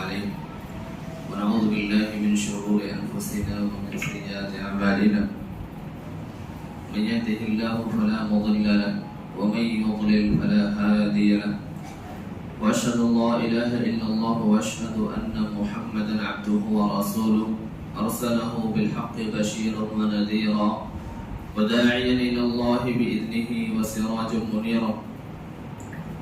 عليه ونعوذ بالله من شرور أنفسنا ومن سيئات أعمالنا من يهده الله فلا مضل له ومن يضلل فلا هادي له وأشهد أن لا إله إلا الله وأشهد أن محمدا عبده ورسوله أرسله بالحق بشيرا ونذيرا وداعيا إلى الله بإذنه وسراجا منيرا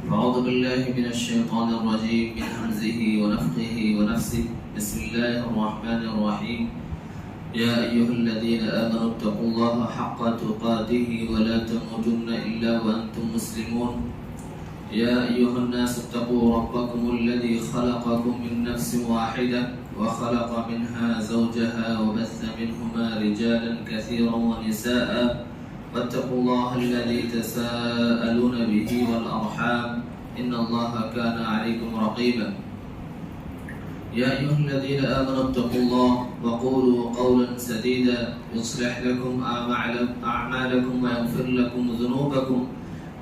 فأعوذ بالله من الشيطان الرجيم من همزه ونفخه ونفسه بسم الله الرحمن الرحيم يا أيها الذين آمنوا اتقوا الله حق تقاته ولا تموتن إلا وأنتم مسلمون يا أيها الناس اتقوا ربكم الذي خلقكم من نفس واحدة وخلق منها زوجها وبث منهما رجالا كثيرا ونساء واتقوا الله الذي تساءلون به والأرحام إن الله كان عليكم رقيبا يا أيها الذين آمنوا اتقوا الله وقولوا قولا سديدا يصلح لكم أعمالكم ويغفر لكم ذنوبكم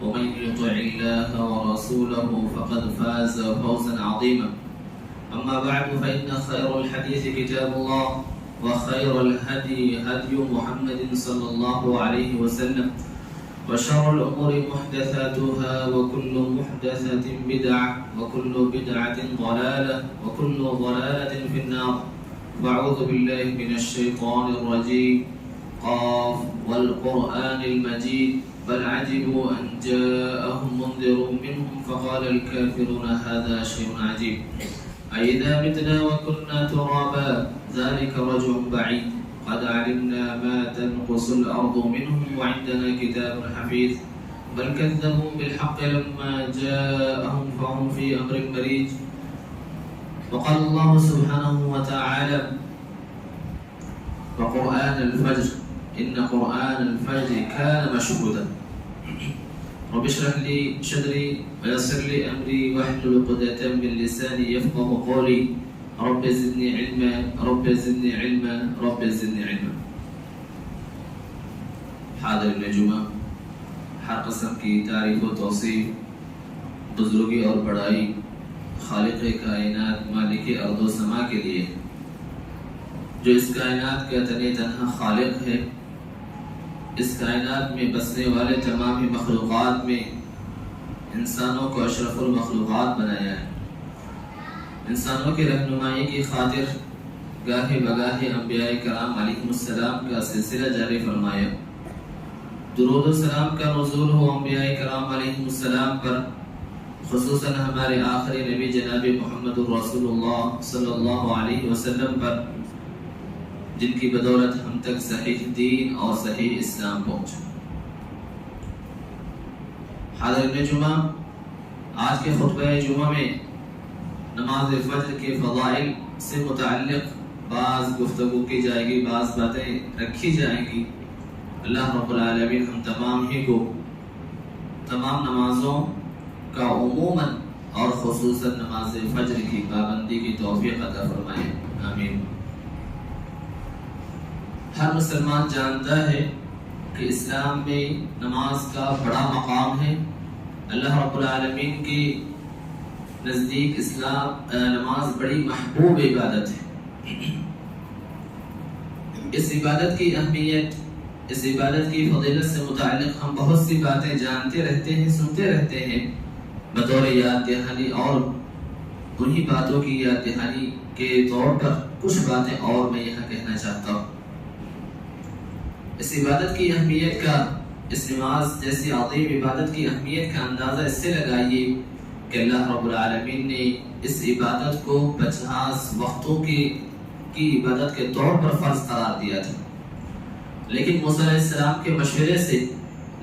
ومن يطع الله ورسوله فقد فاز فوزا عظيما أما بعد فإن خير الحديث كتاب الله وخير الهدي هدي محمد صلى الله عليه وسلم وشر الأمور محدثاتها وكل محدثة بدعة وكل بدعة ضلالة وكل ضلالة في النار وأعوذ بالله من الشيطان الرجيم قاف والقرآن المجيد بل عجبوا أن جاءهم منذر منهم فقال الكافرون هذا شيء عجيب أئذا متنا وكنا ترابا ذلك رجع بعيد قد علمنا ما تنقص الأرض منهم وعندنا كتاب حفيظ بل كذبوا بالحق لما جاءهم فهم في أمر مريج وقال الله سبحانه وتعالى وقرآن الفجر إن قرآن الفجر كان مشهودا رب اشرح لي صدري ويسر لي أمري واحلل عقدة من لساني يفقه قولي رب زدني علما رب زدنی علما رب زدنی علما. حاضرین جمعہ، ہر قسم کی تعریف و توصیف بزرگی اور بڑائی خالق کائنات مالک ارض و سما کے لیے جو اس کائنات کا تنہا خالق ہے، اس کائنات میں بسنے والے تمام مخلوقات میں انسانوں کو اشرف المخلوقات بنایا ہے. انسانوں کی رہنمائی کی خاطر گاہے بگاہے انبیاء کرام علیہم السلام کا سلسلہ جاری فرمایا. درود و سلام کا نزول ہو انبیاء کرام علیہم السلام پر، خصوصاً ہمارے آخری نبی جناب محمد رسول اللہ صلی اللہ علیہ وسلم پر، جن کی بدولت ہم تک صحیح دین اور صحیح اسلام پہنچا. حاضرین جمعہ، آج کے خطبہ جمعہ میں نماز فجر کے فضائل سے متعلق بعض گفتگو کی جائے گی، بعض باتیں رکھی جائیں گی. اللہ رب العالمین ہم تمام ہی کو تمام نمازوں کا عموماً اور خصوصاً نماز فجر کی پابندی کی توفیق عطا فرمائے، آمین. ہر مسلمان جانتا ہے کہ اسلام میں نماز کا بڑا مقام ہے. اللہ رب العالمین کی نزدیک اسلام نماز بڑی محبوب عبادت ہے. اس عبادت کی اہمیت، اس عبادت کی فضیلت سے متعلق ہم بہت سی باتیں جانتے رہتے ہیں، سنتے رہتے ہیں. بطور یاد دہانی اور انہی باتوں کی یاد دہانی کے طور پر کچھ باتیں اور میں یہاں کہنا چاہتا ہوں. اس عبادت کی اہمیت کا، اس نماز جیسی عظیم عبادت کی اہمیت کا اندازہ اس سے لگائیے کہ اللہ رب العالمین نے اس عبادت کو 50 وقتوں کی عبادت کے طور پر فرض قرار دیا تھا. لیکن موسیٰ علیہ السلام کے مشورے سے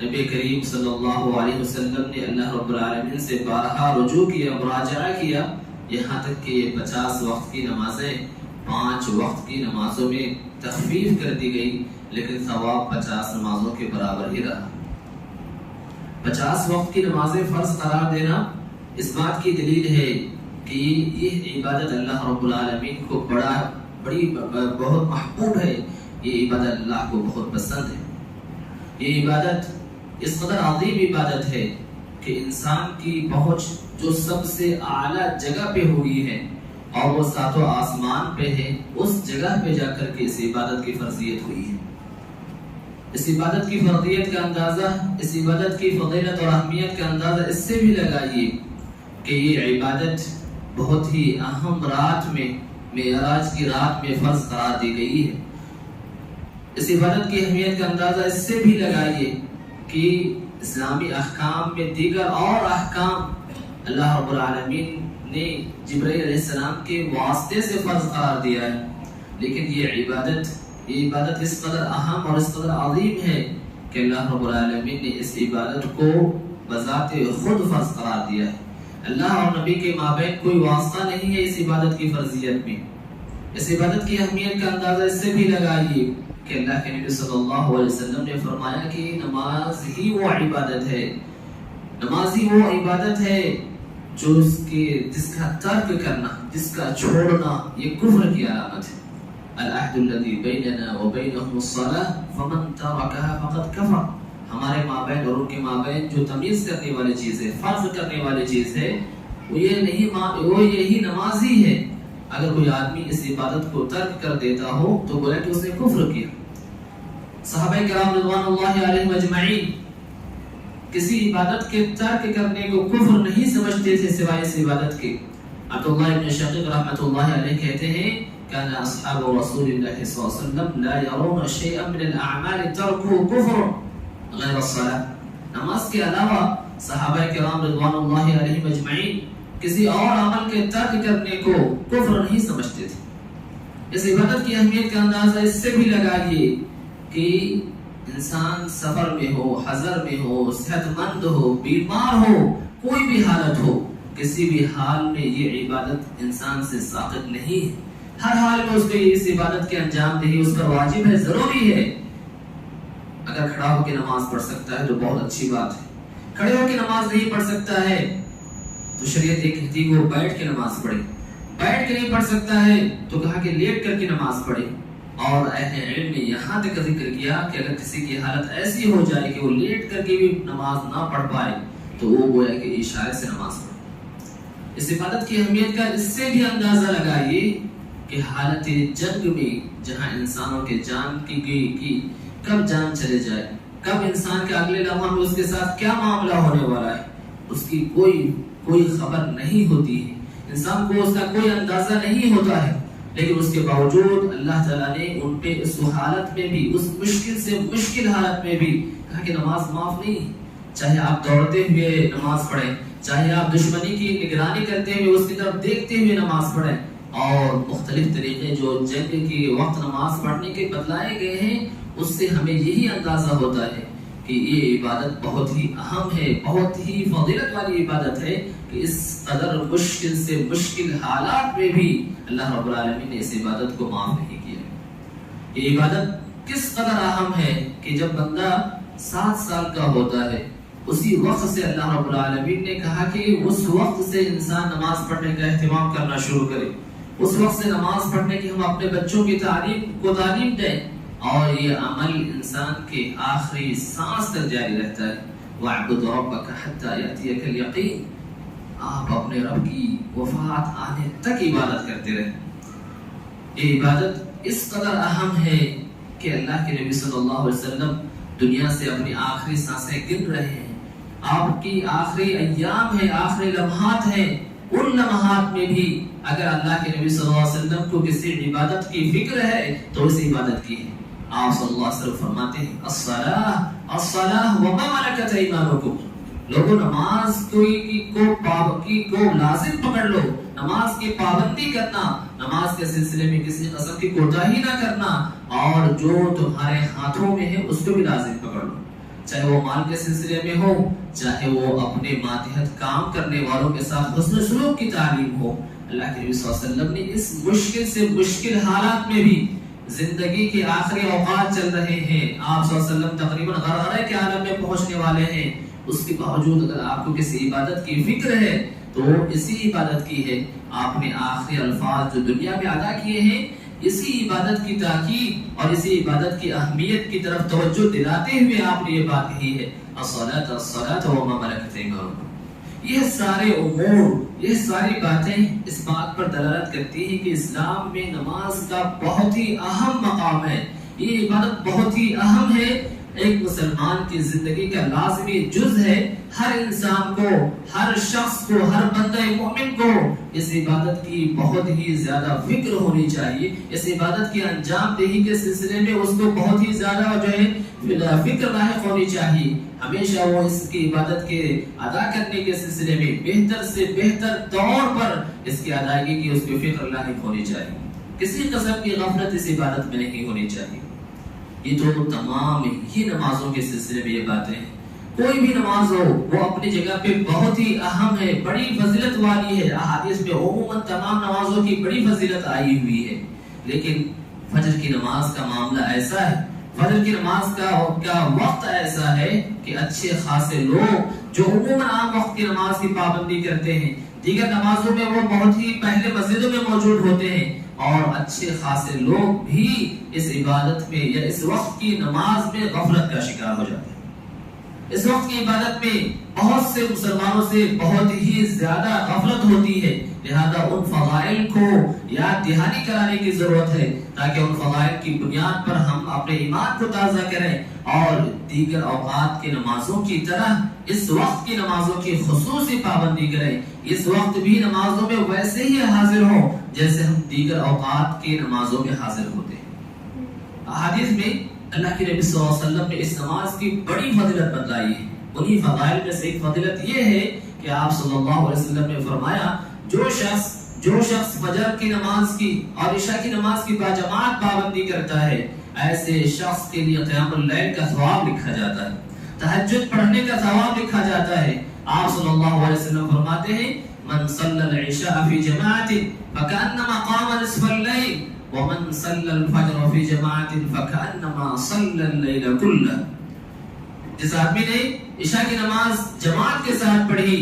نبی کریم صلی اللہ علیہ وسلم نے اللہ رب العالمین سے بارہا رجوع کیا، مراجعہ کیا، یہاں تک کہ یہ 50 وقت کی نمازیں 5 وقت کی نمازوں میں تخفیف کر دی گئی، لیکن ثواب 50 نمازوں کے برابر ہی رہا. 50 وقت کی نمازیں فرض قرار دینا اس بات کی دلیل ہے کہ یہ عبادت اللہ رب العالمین کو بہت محبوب ہے. یہ عبادت اللہ کو بہت پسند ہے. یہ عبادت اس قدر عظیم عبادت ہے کہ انسان کی پہنچ جو سب سے اعلیٰ جگہ پہ ہوئی ہے، اور وہ ساتوں آسمان پہ ہے، اس جگہ پہ جا کر کے اس عبادت کی فرضیت ہوئی ہے۔ اس عبادت کی فرضیت کا اندازہ، اس عبادت کی فضیلت اور اہمیت کا اندازہ اس سے بھی لگائیے کہ یہ عبادت بہت ہی اہم رات میں، معراج کی رات میں فرض قرار دی گئی ہے۔ اس عبادت کی اہمیت کا اندازہ اس سے بھی لگائیے کہ اسلامی احکام میں دیگر اور احکام اللہ رب العالمین نے جبرائیل علیہ السلام کے واسطے سے فرض قرار دیا ہے، لیکن یہ عبادت اس قدر اہم اور اس قدر عظیم ہے کہ اللہ رب العالمین نے اس عبادت کو بذات خود فرض قرار دیا ہے۔ اللہ اور نبی کے مابین کوئی واسطہ نہیں ہے اس عبادت کی فرضیت میں۔ اس عبادت کی اہمیت کا اندازہ اس سے بھی لگائیے کہ اللہ کے نبی صلی اللہ علیہ وسلم نے فرمایا کہ نماز ہی وہ عبادت ہے، نماز ہی وہ عبادت ہے جس کا ترک کرنا، جس کا چھوڑنا یہ کفر کی علامت ہے۔ العہد الذی بیننا وبینہم الصلاۃ فمن ترکها فقد کفر، ہمارے مابین اور ان کے مابین جو تمیز کرنے والی چیز ہے، فرق کرنے والی چیز ہے، وہ یہی نماز ہی ہے۔ اگر کوئی آدمی اس عبادت کو ترک کر دیتا ہو تو گویا کہ اس نے کفر کیا۔ صحابہ کرام رضوان اللہ علیہم اجمعین کسی عبادت کے ترک کرنے کو کفر نہیں سمجھتے تھے سوائے اس عبادت کے۔ عبداللہ ابن شقیق رحمۃ اللہ علیہ کہتے ہیں كان اصحاب رسول الله صلی اللہ علیہ وسلم لا يرون شيئا من الاعمال تركه كفر غیر الصلاة، نماز کے علاوہ صحابہ کرام رضوان اللہ علیہم اجمعین کسی اور عمل کے ترک کرنے کو کفر نہیں سمجھتے تھے۔ اس عبادت کی اہمیت کا اندازہ اس سے بھی لگائیے کہ انسان سفر میں ہو، حضر میں ہو، صحت مند ہو، بیمار ہو، کوئی بھی حالت ہو، کسی بھی حال میں یہ عبادت انسان سے ساقط نہیں ہے۔ ہر حال میں اس کو اس عبادت کے انجام دہی اس پر واجب ہے، ضروری ہے۔ اگر کھڑا ہو کے نماز پڑھ سکتا ہے تو بہت اچھی بات ہے، کھڑے ہو کے نماز نہیں پڑھ سکتا ہے تو شریعت یہ کہتی ہے وہ بیٹھ کے نماز پڑھے، بیٹھ کے نہیں پڑھ سکتا ہے تو کہا کہ لیٹ کر کے نماز پڑھے۔ اور اہل علم نے یہاں تک ذکر کیا کہ اگر کسی کی حالت ایسی ہو جائے کہ وہ لیٹ کر کے بھی نماز نہ پڑھ پائے تو وہ گویا کہ اشارے سے نماز پڑھے۔ اس عبادت کی اہمیت کا اس سے بھی اندازہ لگائیے کہ حالت جنگ میں جہاں انسانوں کے جان کی کب جان چلے جائے، کب انسان کے اگلے لمحہ میں اس کے ساتھ کیا معاملہ ہونے والا ہے، اس کی کوئی خبر نہیں ہوتی ہے، انسان کو اس کا کوئی اندازہ نہیں ہوتا ہے، لیکن اس کے باوجود اللہ تعالیٰ نے ان پہ اس حالت میں بھی، اس مشکل سے مشکل حالت میں بھی کہا کہ نماز معاف نہیں، چاہے آپ دوڑتے ہوئے نماز پڑھیں، چاہے آپ دشمنی کی نگرانی کرتے ہوئے اس کی طرف دیکھتے ہوئے نماز پڑھیں، اور مختلف طریقے جو جنگ کی وقت نماز پڑھنے کے بتلائے گئے ہیں، اس سے ہمیں یہی اندازہ ہوتا ہے کہ یہ عبادت بہت ہی اہم ہے، بہت ہی فضیلت والی عبادت ہے کہ اس قدر مشکل سے مشکل حالات میں بھی اللہ رب العالمین نے اس عبادت کو معاف نہیں کیا۔ یہ عبادت کس قدر اہم ہے کہ جب بندہ 7 سال کا ہوتا ہے اسی وقت سے اللہ رب العالمین نے کہا کہ اس وقت سے انسان نماز پڑھنے کا اہتمام کرنا شروع کرے، اس وقت سے نماز پڑھنے کی ہم اپنے بچوں کی تعلیم دیں، اور یہ عمل انسان کے آخری سانس تک جاری رہتا ہے۔ وَاعْبُدْ رَبَّكَ حَتَّى يَأْتِيَكَ الْيَقِينُ، آپ اپنے رب کی وفات آنے تک عبادت کرتے رہیں۔ یہ عبادت اس قدر اہم ہے کہ اللہ کے نبی صلی اللہ علیہ وسلم دنیا سے اپنی آخری سانسیں گن رہے ہیں، آپ کی آخری ایام ہے، آخری لمحات ہیں، ان لمحات میں بھی اگر اللہ کے نبی صلی اللہ علیہ وسلم کو کسی عبادت کی فکر ہے تو اس عبادت کی ہے۔ آپ صلی اللہ علیہ وسلم فرماتے ہیں الصلاۃ وما ملکت ایمانکم، لوگوں نماز کو لازم پکڑ لو، نماز کی پابندی کرنا، نماز کے سلسلے میں کسی قسم کی کوتاہی نہ کرنا، اور جو تمہارے ہاتھوں میں ہے اس کو بھی لازم پکڑ لو، چاہے وہ مال کے سلسلے میں ہو، چاہے وہ اپنے ماتحت کام کرنے والوں کے ساتھ حسن سلوک کی تعلیم ہو۔ اللہ کے نبی صلی اللہ علیہ وسلم نے اس مشکل سے مشکل حالات میں بھی، زندگی کے آخری اوقات چل رہے ہیں، آپ صلی اللہ علیہ وسلم تقریباً غرغرے کے عالم میں پہنچنے والے ہیں، اس کے باوجود اگر آپ کو کسی عبادت کی فکر ہے تو اسی عبادت کی ہے۔ آپ نے آخری الفاظ جو دنیا میں ادا کیے ہیں، اسی عبادت کی تاکید اور اسی عبادت کی اہمیت کی طرف توجہ دلاتے ہوئے آپ نے یہ بات کہی ہے الصلاۃ وما ملکت ایمانکم، یہ سارے امور، یہ ساری باتیں اس بات پر دلالت کرتی ہیں کہ اسلام میں نماز کا بہت ہی اہم مقام ہے، یہ عبادت بہت ہی اہم ہے، ایک مسلمان کی زندگی کا لازمی جز ہے۔ ہر انسان کو، ہر شخص کو، ہر بندہ مومن کو اس عبادت کی بہت ہی زیادہ فکر ہونی چاہیے، اس عبادت کی انجام دہی کے سلسلے میں اس کو بہت ہی زیادہ جو ہے فکر لاحق ہونی چاہیے۔ ہمیشہ وہ اس کی عبادت کے ادا کرنے کے سلسلے میں بہتر سے بہتر طور پر اس کی ادائیگی کی اس کی فکر لاحق ہونی چاہیے، کسی قسم کی غفلت اس عبادت میں نہیں ہونی چاہیے۔ یہ تو تمام ہی نمازوں کے سلسلے میں یہ باتیں ہیں، کوئی بھی نماز ہو وہ اپنی جگہ پہ بہت ہی اہم ہے، بڑی فضیلت والی ہے، احادیث میں عموماً تمام نمازوں کی بڑی فضیلت آئی ہوئی ہے، لیکن فجر کی نماز کا معاملہ ایسا ہے، فجر کی نماز کا وقت ایسا ہے کہ اچھے خاصے لوگ جو عموماً عام وقت کی نماز کی پابندی کرتے ہیں، دیگر نمازوں میں وہ بہت ہی پہلے مسجدوں میں موجود ہوتے ہیں، اور اچھے خاصے لوگ بھی اس عبادت میں یا اس وقت کی نماز میں غفلت کا شکار ہو جاتے ہیں۔ اس وقت کی عبادت میں بہت سے مسلمانوں سے بہت ہی زیادہ غفلت ہوتی ہے، لہذا ان فضائل کو یاد دہانی کرانے کی ضرورت ہے تاکہ ان فضائل کی بنیاد پر ہم اپنے ایمان کو تازہ کریں اور دیگر اوقات کی نمازوں کی طرح اس وقت کی نمازوں کی خصوصی پابندی کریں، اس وقت بھی نمازوں میں ویسے ہی حاضر ہوں جیسے ہم دیگر اوقات کی نمازوں میں حاضر ہوتے ہیں۔ احادیث میں اللہ کے نبی صلی اللہ علیہ وسلم نے اس نماز کی بڑی فضیلت بتلائی ہے، انہی فضائل میں سے ایک فضیلت یہ ہے کہ آپ صلی اللہ علیہ وسلم نے فرمایا جو شخص فجر کی نماز کی اور عشاء کی نماز کی باجماعت پابندی کرتا ہے، ایسے شخص کے لیے قیام اللیل کا ثواب لکھا جاتا ہے، تہجد پڑھنے کا ثواب لکھا جاتا ہے۔ آپ صلی اللہ علیہ وسلم فرماتے ہیں من صلی العشاء فی جماعت فکأنما قام نصف اللیل ومن صلی الفجر فی جماعت فکأنما صلی اللیل کلہ۔ جس آدمی نے عشاء کی نماز جماعت کے ساتھ پڑھی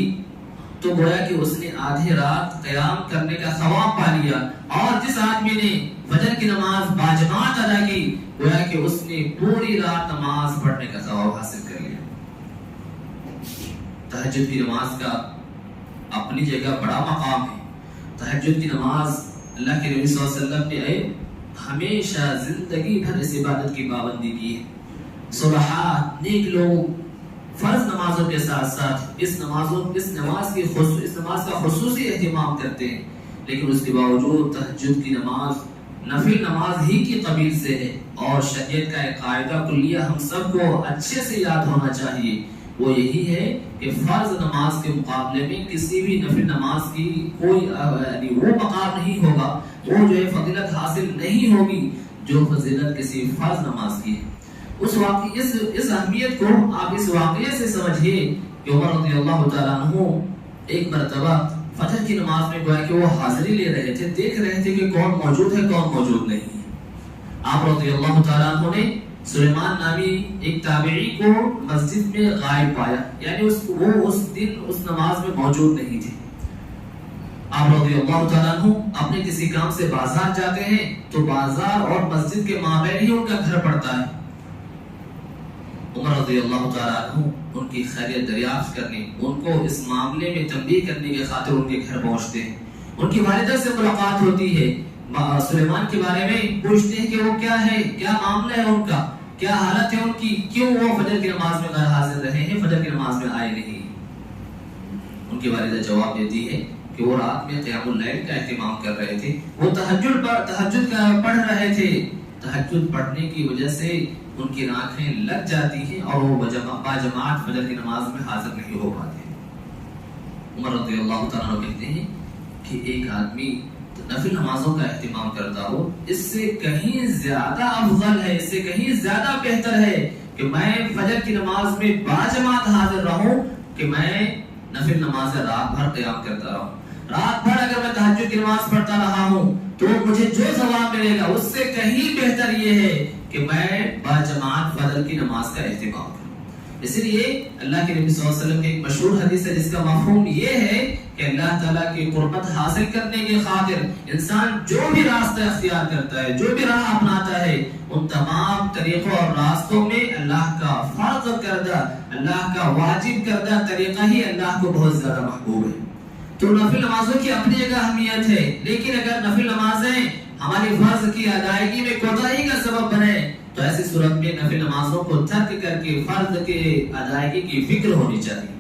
تو گویا کہ اس نے آدھی رات قیام کرنے کا ثواب پا لیا، اور جس آدمی نے فجر کی نماز باجماعت ادا کی گویا کہ اس نے پوری رات نماز پڑھنے کا ثواب حاصل کر لیا۔ تہجد کی نماز کا اپنی جگہ بڑا مقام ہے۔ تہجد کی نماز اللہ کے نبی صلی اللہ علیہ وسلم نے ہمیشہ زندگی بھر اس عبادت کی پابندی کی ہے۔ صلحاء نیک لوگ فرض نمازوں کے ساتھ ساتھ اس نماز کا خصوصی اہتمام کرتے ہیں، لیکن اس کے باوجود تہجد کی نماز نفل نماز ہی کی قبیل سے ہے، اور شریعت کا ایک قاعدہ کلیہ ہم سب کو اچھے سے یاد ہونا چاہیے، وہ یہی ہے کہ فرض نماز کے مقابلے میں کسی بھی نفل نماز کی کوئی یعنی وہ مقام نہیں ہوگا، وہ جو ہے فضیلت حاصل نہیں ہوگی جو فضیلت کسی فرض نماز کی ہے۔ اس اہمیت کو آپ اس واقعے سے سمجھیے کہ عمر رضی اللہ تعالیٰ عنہ ایک مرتبہ فجر کی نماز میں گویا کہ وہ حاضری لے رہے تھے، دیکھ رہے تھے کہ کون موجود ہے کون موجود نہیں ہے۔ آپ رضی اللہ تعالیٰ عنہ نے سلیمان نامی ایک تابعی کو مسجد میں غائب پایا، یعنی وہ اس دن اس نماز میں موجود نہیں تھے۔ آپ رضی اللہ تعالیٰ عنہ اپنے کسی کام سے بازار جاتے ہیں تو بازار اور مسجد کے مابین ہی ان کا گھر پڑتا ہے۔ عمر رضی اللہ تعالیٰ عنہ ان کی خیریت دریافت کرنے، ان کو اس معاملے میں تنبیہ کرنے کے خاطر ان کے گھر پہنچتے ہیں۔ ان کی والدہ سے ملاقات ہوتی ہے، سلیمان کے بارے میں پوچھتے ہیں کہ وہ کیا ہے، کیا معاملہ ہے ان کا، کیا حالت ہے ان کی، کیوں وہ فجر کی نماز میں غیر حاضر رہے ہیں، فجر کی نماز میں آئے نہیں۔ ان کی والدہ جواب دیتی ہے کہ وہ رات میں قیام اللیل کا اہتمام کر رہے تھے، وہ تہجد پڑھ رہے تھے، تہجد پڑھنے کی وجہ سے ان کی آنکھیں لگ جاتی ہیں اور وہ باجماعت فجر کی نماز میں حاضر نہیں ہو پاتے۔ عمر رضی اللہ تعالیٰ عنہ کہتے ہیں کہ ایک آدمی نفل نمازوں کا اہتمام کرتا ہو، اس سے کہیں زیادہ افضل ہے، اس سے کہیں زیادہ بہتر ہے کہ میں فجر کی نماز میں باجماعت حاضر رہوں کہ میں نفل نماز رات بھر قیام کرتا رہوں۔ رات بھر اگر میں تہجد کی نماز پڑھتا رہا ہوں تو مجھے جو ثواب ملے گا اس سے کہیں بہتر یہ ہے کہ میں باجماعت فجر کی نماز کا اہتمام کروں۔ اسی لیے اللہ کے نبی صلی اللہ علیہ وسلم کی ایک مشہور حدیث ہے جس کا مفہوم یہ ہے کہ اللہ تعالیٰ کی قربت حاصل کرنے کی خاطر انسان جو بھی راستہ اختیار کرتا ہے، جو بھی راہ اپناتا ہے، ان تمام طریقوں اور راستوں میں اللہ کا فرض کردہ، اللہ کا واجب کردہ طریقہ ہی اللہ کو بہت زیادہ محبوب ہے۔ تو نفل نمازوں کی اپنی جگہ اہمیت ہے، لیکن اگر نفل نمازیں ہماری فرض کی ادائیگی میں کوتاہی کا سبب بنے تو ایسی صورت میں نفل نمازوں کو ترک کر کے فرض کے ادائیگی کی فکر ہونی چاہیے۔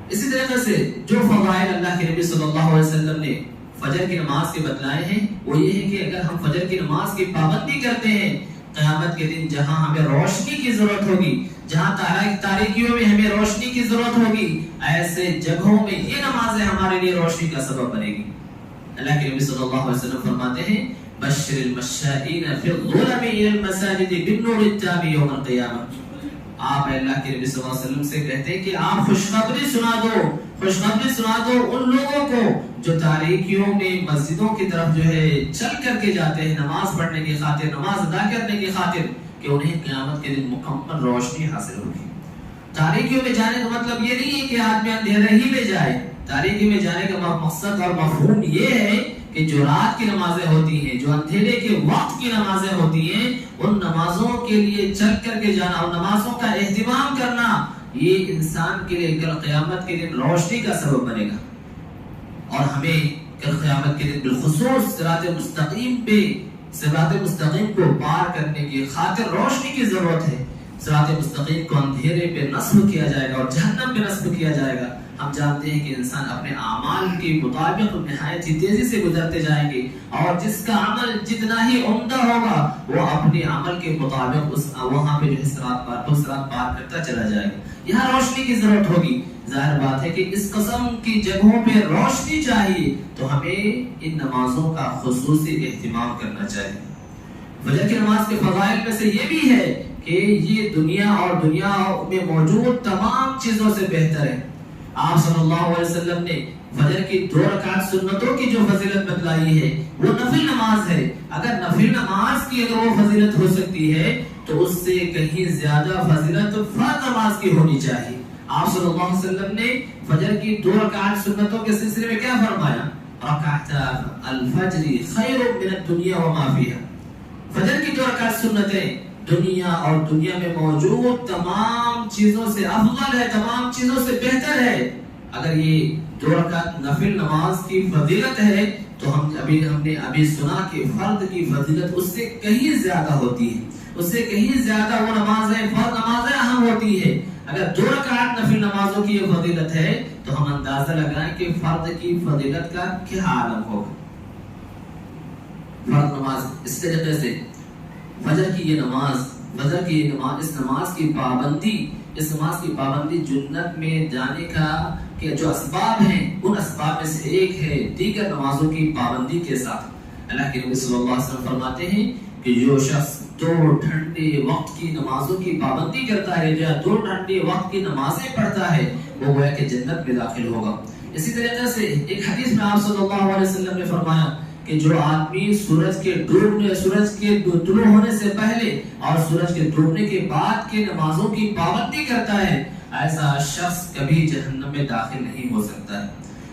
اسی طریقے سے جو فضائل اللہ کے نبی صلی اللہ علیہ وسلم نے فجر کی نماز کے بتلائے ہیں وہ یہ ہے کہ اگر ہم فجر کی نماز کی پابندی کرتے ہیں، قیامت کے دن جہاں ہمیں روشنی کی ضرورت ہوگی، جہاں تاریکیوں میں ہمیں روشنی کی ضرورت ہوگی، ایسے جگہوں میں یہ نمازیں ہمارے لیے روشنی کا سبب بنے گی۔ اللہ کے نبی صلی اللہ علیہ وسلم فرماتے ہیں بشر المشائین فی الظلم الى المساجد بالنور التام یوم القیامہ۔ آپ اللہ کے نبی صلی اللہ علیہ وسلم سے کہتے ہیں کہ آپ خوشخبری سنا دو ان لوگوں کو جو تاریکیوں میں مسجدوں کی طرف جو ہے چل کر کے جاتے ہیں نماز پڑھنے کی خاطر، نماز ادا کرنے کی خاطر، کہ انہیں قیامت کے دن مکمل روشنی حاصل ہوگی۔ تاریکیوں میں جانے کا مطلب یہ نہیں ہے کہ آدمی اندھیرے ہی میں جائے، تاریکی میں جانے کا مقصد اور مفہوم یہ ہے کہ جو رات کی نمازیں ہوتی ہیں، جو اندھیرے کے وقت کی نمازیں ہوتی ہیں، ان نمازوں کے لیے چل کر کے جانا اور نمازوں کا اہتمام کرنا، یہ انسان کے لیے کل قیامت کے دن روشنی کا سبب بنے گا۔ اور ہمیں کل قیامت کے دن بالخصوص صراط مستقیم کو پار کرنے کی خاطر روشنی کی ضرورت ہے۔ صراط مستقیم کو اندھیرے پہ نصب کیا جائے گا اور جہنم پہ نصب کیا جائے گا۔ ہم جانتے ہیں کہ انسان اپنے اعمال کے مطابق نہایت ہی تیزی سے گزرتے جائیں گے، اور جس کا عمل جتنا ہی عمدہ ہوگا وہ اپنے عمل کے مطابق وہاں پہ جو ہے صراط پار کرتا چلا جائے گا۔ یہاں روشنی کی ضرورت ہوگی۔ ظاہر بات ہے کہ اس قسم کی جگہوں پہ روشنی چاہیے تو ہمیں ان نمازوں کا خصوصی اہتمام کرنا چاہیے۔ فجر کی نماز کے فضائل میں سے یہ بھی ہے کہ یہ دنیا اور دنیا میں موجود تمام چیزوں سے بہتر ہے۔ آپ صلی اللہ علیہ وسلم نے فجر کی 2 رکعت سنتوں کی جو فضیلت بتلائی ہے وہ نفل نماز ہے۔ اگر نفل نماز کی اگر وہ فضیلت ہو سکتی ہے تو اس سے کہیں زیادہ فضیلت فرض نماز کی ہونی چاہیے۔ آپ صلی اللہ علیہ وسلم نے فجر کی 2 رکعت سنتوں کے سلسلے میں کیا فرمایا؟ رکعتا الفجر خیر من الدنیا وما فیہا۔ فجر کی 2 رکعت سنتیں دنیا اور دنیا میں موجود تمام چیزوں سے افضل ہے، تمام چیزوں سے بہتر ہے۔ اگر یہ 2 رکعت نفل نماز کی فضیلت ہے تو ہم نے ابھی سنا کہ فرض کی فضیلت اس سے کہیں زیادہ ہوتی ہے، اس سے کہیں زیادہ وہ نمازیں فرض نمازیں اہم ہوتی ہے۔ اگر 2 رکعت نفل نمازوں کی یہ فضیلت ہے تو ہم اندازہ لگائیں کہ فرض کی فضیلت کا کیا عالم ہوگا۔ فرض نماز اس طریقے سے فجر کی یہ نماز، اس نماز کی پابندی جنت میں جانے کا کہ جو اسباب ہیں ان اسباب میں سے ایک ہے دیگر نمازوں کی پابندی کے ساتھ۔ اللہ کے نبی صلی اللہ علیہ وسلم فرماتے ہیں کہ جو شخص 2 ٹھنڈے وقت کی نمازوں کی پابندی کرتا ہے یا 2 ٹھنڈے وقت کی نمازیں پڑھتا ہے وہ گویا کہ جنت میں داخل ہوگا۔ اسی طریقے سے ایک حدیث میں آپ صلی اللہ علیہ وسلم نے فرمایا کہ جو آدمی سورج کے طلوع ہونے سے پہلے اور سورج کے ڈوبنے کے بعد کے نمازوں کی پابندی کرتا ہے ایسا شخص کبھی جہنم میں داخل نہیں ہو سکتا ہے،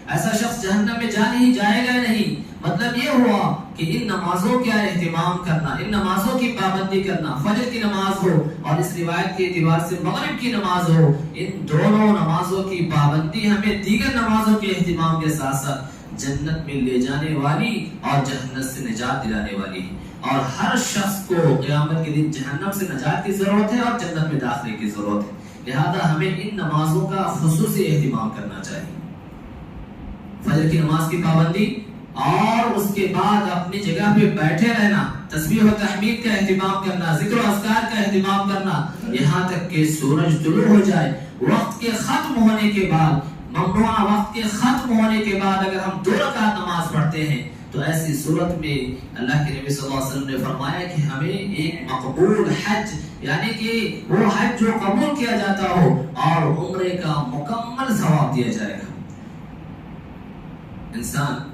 ایسا شخص جہنم میں جائے گا نہیں۔ مطلب یہ ہوا کہ ان نمازوں کا اہتمام کرنا، ان نمازوں کی پابندی کرنا، فجر کی نماز ہو اور اس روایت کے اعتبار سے مغرب کی نماز ہو، ان دونوں نمازوں کی پابندی ہمیں دیگر نمازوں کے اہتمام کے ساتھ ساتھ جنت میں لے جانے والی اور جہنم سے نجات دلانے والی ہے۔ اور ہر شخص کو قیامت کے دن جہنم سے نجات کی ضرورت ہے اور جنت میں داخلے کی ضرورت ہے، لہذا ہمیں ان نمازوں کا خصوصی اہتمام کرنا چاہیے۔ فجر کی نماز کی پابندی اور اس کے بعد اپنی جگہ پہ بیٹھے رہنا، تسبیح و تحمید کا اہتمام کرنا، ذکر و اذکار کا اہتمام کرنا یہاں تک کہ سورج طلوع ہو جائے۔ وقت کے ختم ہونے کے بعد، ممنوع وقت کے ختم ہونے کے بعد اگر ہم 2 رکعت نماز پڑھتے ہیں تو ایسی صورت میں اللہ کے نبی صلی اللہ علیہ وسلم نے فرمایا کہ ہمیں ایک مقبول حج، یعنی کہ وہ حج جو قبول کیا جاتا ہو اور عمرے کا مکمل ثواب دیا جائے گا۔ انسان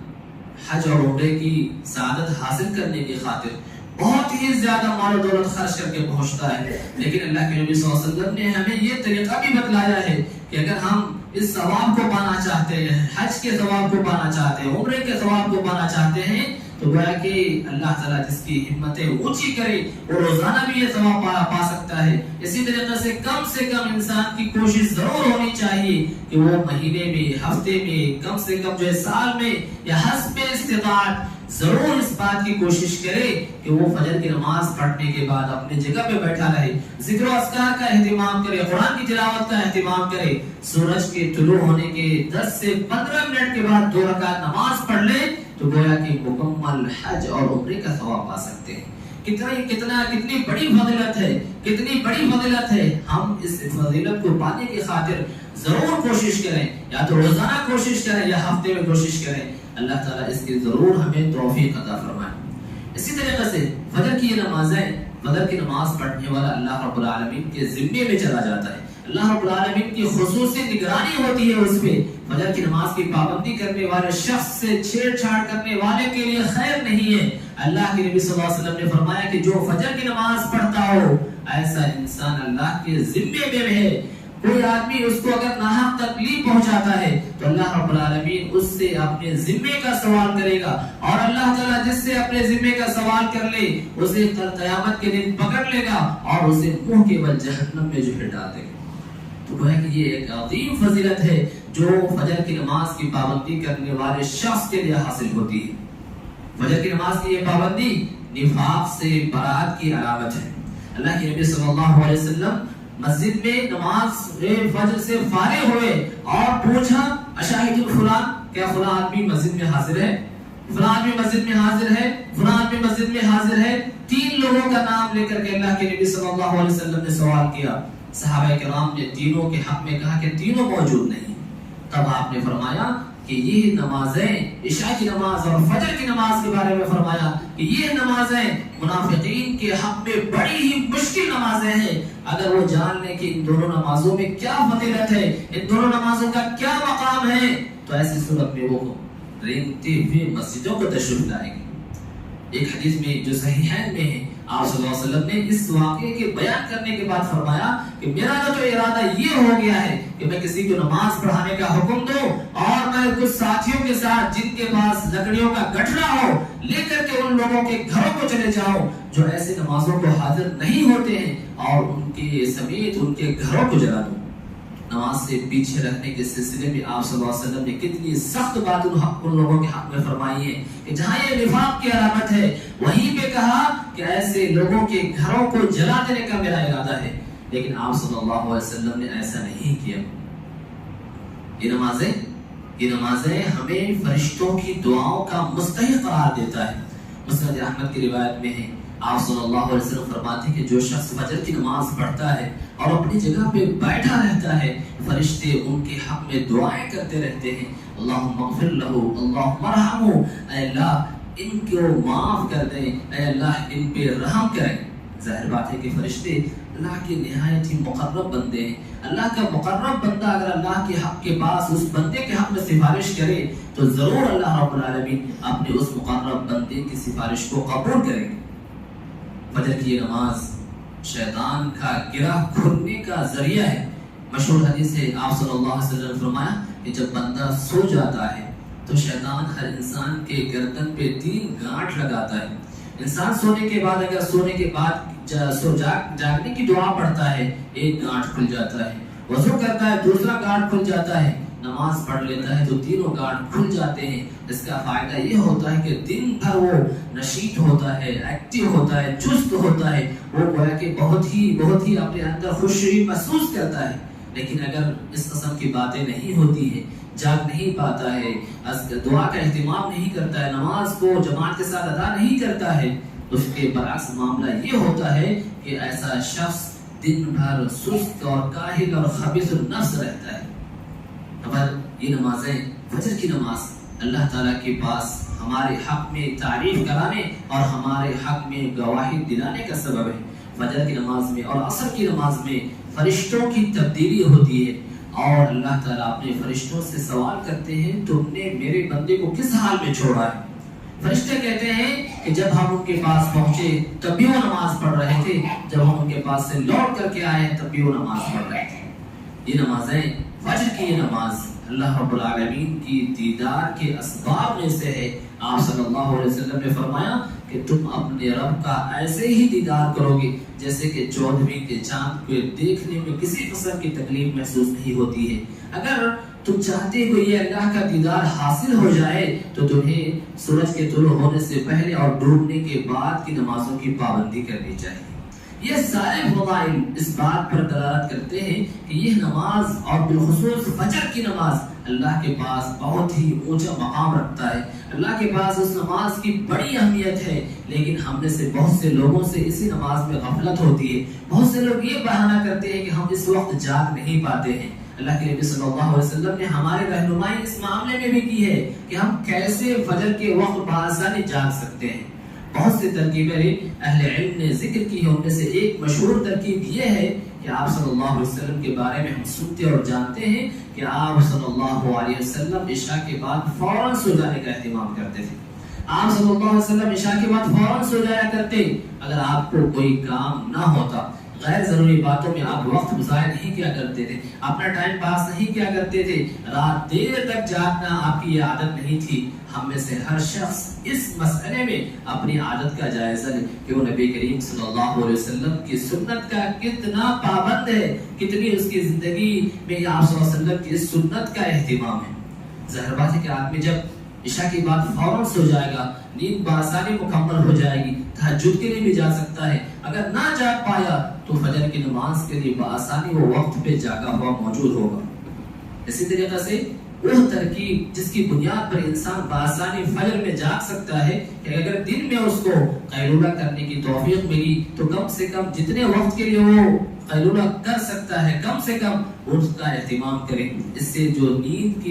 حج اور عمرے کی سعادت حاصل کرنے کی خاطر بہت ہی زیادہ مال و دولت خرچ کر کے پہنچتا ہے، لیکن اللہ کے نبی صلی اللہ علیہ وسلم نے ہمیں یہ طریقہ بھی بتلایا ہے کہ اگر ہم اس ثواب کو پانا چاہتے ہیں، حج کے ثواب کو پانا چاہتے ہیں، عمرے کے ثواب کو پانا چاہتے ہیں، تو گویا کہ اللہ تعالیٰ جس کی ہمتیں اونچی کرے وہ روزانہ بھی یہ ثواب پا سکتا ہے۔ اسی طریقے سے کم انسان کی کوشش ضرور ہونی چاہیے کہ وہ مہینے میں، ہفتے میں، کم سے کم جو ہے سال میں یا حسب استطاعت ضرور اس بات کی کوشش کرے کہ وہ فجر کی نماز پڑھنے کے بعد اپنے جگہ پہ بیٹھا رہے، ذکر و اذکار کا اہتمام کرے، قرآن کی تلاوت کا اہتمام کرے، سورج کے طلوع ہونے کے 10 سے 15 منٹ کے بعد 2 رکعت نماز پڑھ لے تو گویا کہ مکمل حج اور عمرے کا ثواب پا سکتے ہیں۔ کتنی بڑی فضیلت ہے، کتنی بڑی فضیلت ہے۔ ہم اس فضیلت کو پانے کی خاطر ضرور کوشش کریں، یا تو روزانہ کوشش کریں یا ہفتے میں کوشش کریں۔ اللہ تعالیٰ اس کی ضرور ہمیں توفیق عطا فرمائے۔ اسی طریقے سے فجر کی نمازیں، فجر کی نماز پڑھنے والا اللہ رب العالمین کے ذمے میں چلا جاتا ہے، اللہ رب العالمین کی خصوصی نگرانی ہوتی ہے اس پہ۔ فجر کی نماز کی پابندی کرنے والے شخص سے چھیڑ چھاڑ کرنے والے کے لیے خیر نہیں ہے۔ اللہ کے نبی صلی اللہ علیہ وسلم نے فرمایا کہ جو فجر کی نماز پڑھتا ہو ایسا انسان اللہ کے ذمے میں ہے۔ کوئی آدمی اس کو اگر ناحق تکلیف پہنچاتا ہے تو اللہ رب العالمین اس سے اپنے ذمے کا سوال کرے گا، اور اللہ تعالیٰ جس سے اپنے ذمے کا سوال کر لے اسے کل قیامت کے دن پکڑ لے گا اور اسے منہ کے بل جہنم میں جو ہے ڈال دے گا۔ تو گویا کہ یہ ایک عظیم فضیلت ہے جو فجر کی نماز کی پابندی کرنے والے شخص کے لیے حاصل ہوتی ہے۔ فجر کی نماز کی یہ پابندی نفاق سے برات کی علامت ہے۔ اللہ کے نبی صلی اللہ علیہ وسلم مسجد میں نماز فجر سے فارغ ہوئے اور پوچھا اشاہد الفلان، کیا فلاں آدمی مسجد میں حاضر ہے؟ فلاں آدمی مسجد میں حاضر ہے، فلاں آدمی مسجد میں حاضر ہے۔ 3 لوگوں کا نام لے کر کے اللہ کے نبی صلی اللہ علیہ وسلم نے سوال کیا۔ صحابہ کرام نے تینوں کے حق میں کہا کہ تینوں موجود نہیں۔ تب آپ نے فرمایا کہ یہ نمازیں، عشاء کی نماز اور فجر کی نماز کے بارے میں فرمایا کہ یہ نمازیں منافقین کے حق میں بڑی ہی مشکل نمازیں ہیں۔ اگر وہ جان لیں کہ ان دونوں نمازوں میں کیا فضیلت ہے، ان دونوں نمازوں کا کیا مقام ہے، تو ایسی صورت میں وہ رینگتے ہوئے مسجدوں کو تشریف لائیں گے۔ ایک حدیث میں جو صحیحین میں ہے، آپ صلی اللہ علیہ وسلم نے اس واقعے کے بیان کرنے کے بعد فرمایا کہ میرا تو ارادہ یہ ہو گیا ہے کہ میں کسی کو نماز پڑھانے کا حکم دوں اور میں کچھ ساتھیوں کے ساتھ جن کے پاس لکڑیوں کا گٹھڑا ہو لے کر کے ان لوگوں کے گھروں کو چلے جاؤں جو ایسے نمازوں کو حاضر نہیں ہوتے ہیں اور ان کے سمیت ان کے گھروں کو جلا دوں۔ نماز سے پیچھے رکھنے کے سلسلے میں آپ صلی اللہ علیہ وسلم نے کتنی سخت بات ان لوگوں کے حق میں فرمائی ہے کہ جہاں یہ نفاق کی علامت ہے وہیں پہ کہا کہ ایسے لوگوں کے گھروں کو جلا دینے کا میرا ارادہ ہے، لیکن آپ صلی اللہ علیہ وسلم نے ایسا نہیں کیا۔ یہ نمازیں ہمیں فرشتوں کی دعاؤں کا مستحق قرار دیتا ہے۔ مسند احمد کی روایت میں ہے، آپ صلی اللہ علیہ وسلم فرماتے ہیں کہ جو شخص فجر کی نماز پڑھتا ہے اور اپنی جگہ پہ بیٹھا رہتا ہے، فرشتے ان کے حق میں دعائیں کرتے رہتے ہیں، اللہم اغفر لہو، اللہم ارحمہ، اے اللہ ان کو معاف کر دیں، اے اللہ ان پہ رحم کریں۔ ظاہر بات ہے کہ فرشتے اللہ کے نہایت ہی مقرب بندے ہیں۔ اللہ کا مقرب بندہ اگر اللہ کے حق کے پاس اس بندے کے حق میں سفارش کرے تو ضرور اللہ رب العالمین اپنے اس مقرب بندے کی سفارش کو قبول کریں گے۔ فجر کی نماز شیطان کا گرہ کھلنے کا ذریعہ ہے۔ مشہور حدیث ہے، آپ صلی اللہ علیہ وسلم نے فرمایا کہ جب بندہ سو جاتا ہے تو شیطان ہر انسان کے گردن پہ 3 گانٹھ لگاتا ہے۔ انسان سونے کے بعد اگر سونے کے بعد جاگنے کی دعا پڑھتا ہے 1 گانٹھ کھل جاتا ہے، وضو کرتا ہے 2 گانٹھ کھل جاتا ہے، نماز پڑھ لیتا ہے تو 3 گانٹھ کھل جاتے ہیں۔ اس کا فائدہ یہ ہوتا ہے کہ دن بھر وہ نشیط ہوتا ہے، ایکٹیو ہوتا ہے، چست ہوتا ہے، وہ گویا کہ بہت ہی اپنے اندر خوشی محسوس کرتا ہے۔ لیکن اگر اس قسم کی باتیں نہیں ہوتی ہیں، جاگ نہیں پاتا ہے، دعا کا اہتمام نہیں کرتا ہے، نماز کو جماعت کے ساتھ ادا نہیں کرتا ہے، اس کے برعکس معاملہ یہ ہوتا ہے کہ ایسا شخص دن بھر سست اور کاہل اور خبیث النفس رہتا ہے۔ اگر یہ نمازیں، فجر کی نماز اللہ تعالیٰ کے پاس ہمارے حق میں تعریف کرانے اور ہمارے حق میں گواہی دلانے کا سبب ہے۔ فجر کی نماز میں اور عصر کی نماز میں فرشتوں کی تبدیلی ہوتی ہے اور اللہ تعالیٰ اپنے فرشتوں سے سوال کرتے ہیں تم نے میرے بندے کو کس حال میں چھوڑا ہے؟ فرشتے کہتے ہیں کہ جب ہم ان کے پاس پہنچے تب بھی وہ نماز پڑھ رہے تھے، جب ہم ان کے پاس سے لوٹ کر کے آئے تب بھی وہ نماز پڑھ رہے تھے۔ یہ نمازیں، فجر کی یہ نماز اللہ رب العالمین کی دیدار کے اسباب میں سے ہے۔ آپ صلی اللہ علیہ وسلم نے فرمایا کہ تم اپنے رب کا ایسے ہی دیدار کرو گے جیسے کہ 14ویں کے چاند کو دیکھنے میں کسی قسم کی تکلیف محسوس نہیں ہوتی ہے۔ اگر تم چاہتے ہو یہ اللہ کا دیدار حاصل ہو جائے تو تمہیں سورج کے طلوع ہونے سے پہلے اور ڈوبنے کے بعد کی نمازوں کی پابندی کرنی چاہیے۔ یہ سارے فضائل اس بات پر دلالت کرتے ہیں کہ یہ نماز اور بالخصوص فجر کی نماز اللہ کے پاس بہت ہی اونچا مقام رکھتا ہے۔ اللہ کے پاس اس نماز کی بڑی اہمیت ہے، لیکن ہم میں سے بہت سے لوگوں سے اسی نماز میں غفلت ہوتی ہے۔ بہت سے لوگ یہ بہانہ کرتے ہیں کہ ہم اس وقت جاگ نہیں پاتے ہیں۔ اللہ کے نبی صلی اللہ علیہ وسلم نے ہماری رہنمائی اس معاملے میں بھی کی ہے کہ ہم کیسے فجر کے وقت بآسانی جاگ سکتے ہیں۔ بہت سی ترکیبیں اہل علم نے ذکر کی ہیں، ان میں سے ایک مشہور ترکیب یہ ہے کہ آپ صلی اللہ علیہ وسلم کے بارے میں ہم سنتے اور جانتے ہیں کہ آپ صلی اللہ علیہ وسلم عشاء کے بعد فوراً سو جانے کا اہتمام کرتے تھے۔ آپ صلی اللہ علیہ وسلم عشاء کے بعد فوراً سو جایا کرتے۔ اگر آپ کو کوئی کام نہ ہوتا، غیر ضروری باتوں میں آپ وقت ضائع نہیں کیا کرتے تھے، اپنا ٹائم پاس نہیں کیا کرتے تھے، رات دیر تک جاگنا آپ کی یہ عادت نہیں تھی۔ ہم میں سے ہر شخص اس مسئلے میں اپنی عادت کا جائزہ لے کہ وہ نبی کریم صلی اللہ علیہ وسلم کی سنت کا کتنا پابند ہے، کتنی اس کی زندگی میں آپ صلی اللہ علیہ وسلم کی اس سنت کا اہتمام ہے۔ ظاہر بات ہے کہ آدمی جب عشاء کے بعد فوراً سو جائے گا، نیند بآسانی مکمل ہو جائے گی، تہجد کے لیے بھی جا سکتا ہے۔ اگر نہ جاگ پایا تو فجر کی نماز کے لیے بآسانی وہ وقت پہ جاگا ہوا موجود ہوگا۔ اسی طریقے سے وہ ترکیب جس کی بنیاد پر انسان بآسانی فجر میں جاگ سکتا ہے کہ اگر دن میں اس کو قیلولہ کرنے کی توفیق ملی تو کم سے کم جتنے وقت کے لیے وہ قیلولہ کر سکتا ہے کم سے کم اس کا اہتمام کرے۔ اس سے جو نیند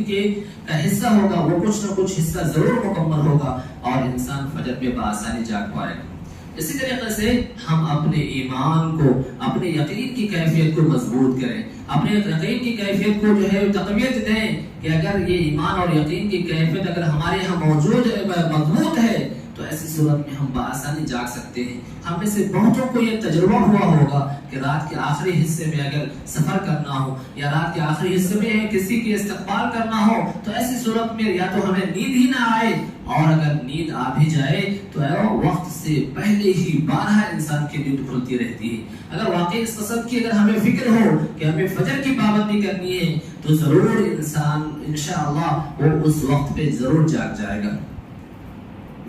کے کا حصہ ہوگا وہ کچھ نہ کچھ حصہ ضرور مکمل ہوگا اور انسان فجر میں بآسانی جاگ پائے گا۔ اسی طریقے سے ہم اپنے ایمان کو، اپنے یقین کی کیفیت کو مضبوط کریں، اپنے یقین کی کیفیت کو جو ہے تقویت دیں کہ اگر یہ ایمان اور یقین کی کیفیت اگر ہمارے یہاں موجود ہے، مضبوط ہے، تو ایسی صورت میں ہم بآسانی جاگ سکتے ہیں۔ ہم میں سے بہتوں کو یہ تجربہ ہوا ہوگا کہ رات کے آخری حصے میں اگر سفر کرنا ہو یا رات کے آخری حصے میں کسی کے استقبال کرنا ہو تو ایسی صورت میں یا تو ہمیں نیند ہی نہ آئے، اور اگر نیند آ بھی جائے تو وقت سے پہلے ہی 12 انسان کی نیند کھلتی رہتی ہے۔ اگر واقعی اس قسم کی اگر ہمیں فکر ہو کہ ہمیں فجر کی پابندی کرنی ہے تو ضرور انسان انشاءاللہ وہ اس وقت پہ ضرور جاگ جائے گا۔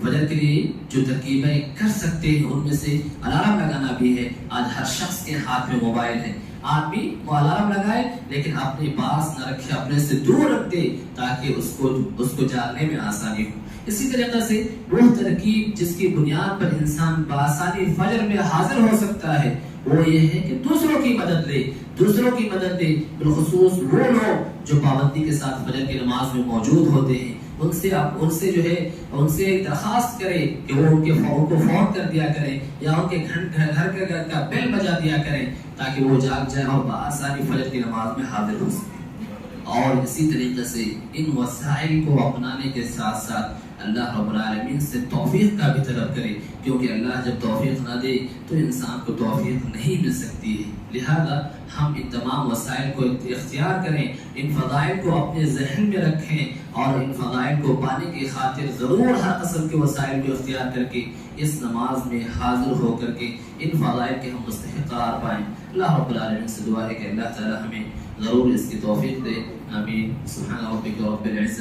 فجر کے لیے جو ترکیبیں کر سکتے ہیں ان میں سے الارم لگانا بھی ہے۔ آج ہر شخص کے ہاتھ میں موبائل ہے، آدمی وہ الارم لگائے لیکن اپنے پاس نہ رکھے، اپنے سے دور رکھ دے تاکہ اس کو جاگنے میں آسانی ہو۔ اسی طریقے سے وہ ترکیب جس کی بنیاد پر انسان بآسانی فجر میں حاضر ہو سکتا ہے وہ یہ ہے کہ دوسروں کی مدد لے، دوسروں کی مدد دے، بالخصوص وہ لوگ جو پابندی کے ساتھ فجر کی نماز میں موجود ہوتے ہیں۔ ان سے درخواست کرے کہ وہ ان کو فون کر دیا کریں یا ان کے گھر کا بیل بجا دیا کریں تاکہ وہ جاگ جائیں اور بآسانی فجر کی نماز میں حاضر ہو سکیں۔ اور اسی طریقے سے ان وسائل کو اپنانے کے ساتھ ساتھ اللہ رب العالمین سے توفیق کا بھی طلب کرے، کیونکہ اللہ جب توفیق نہ دے تو انسان کو توفیق نہیں مل سکتی ہے۔ لہذا ہم ان تمام وسائل کو اختیار کریں، ان فضائل کو اپنے ذہن میں رکھیں اور ان فضائل کو پانے کی خاطر ضرور ہر قسم کے وسائل کو اختیار کر کے اس نماز میں حاضر ہو کر کے ان فضائل کے ہم مستحق قرار پائیں۔ اللہ رب العالمین سے دعا ہے کہ اللہ تعالی ہمیں ضرور اس کی توفیق دے۔ آمین۔ سبحان ربک رب العزت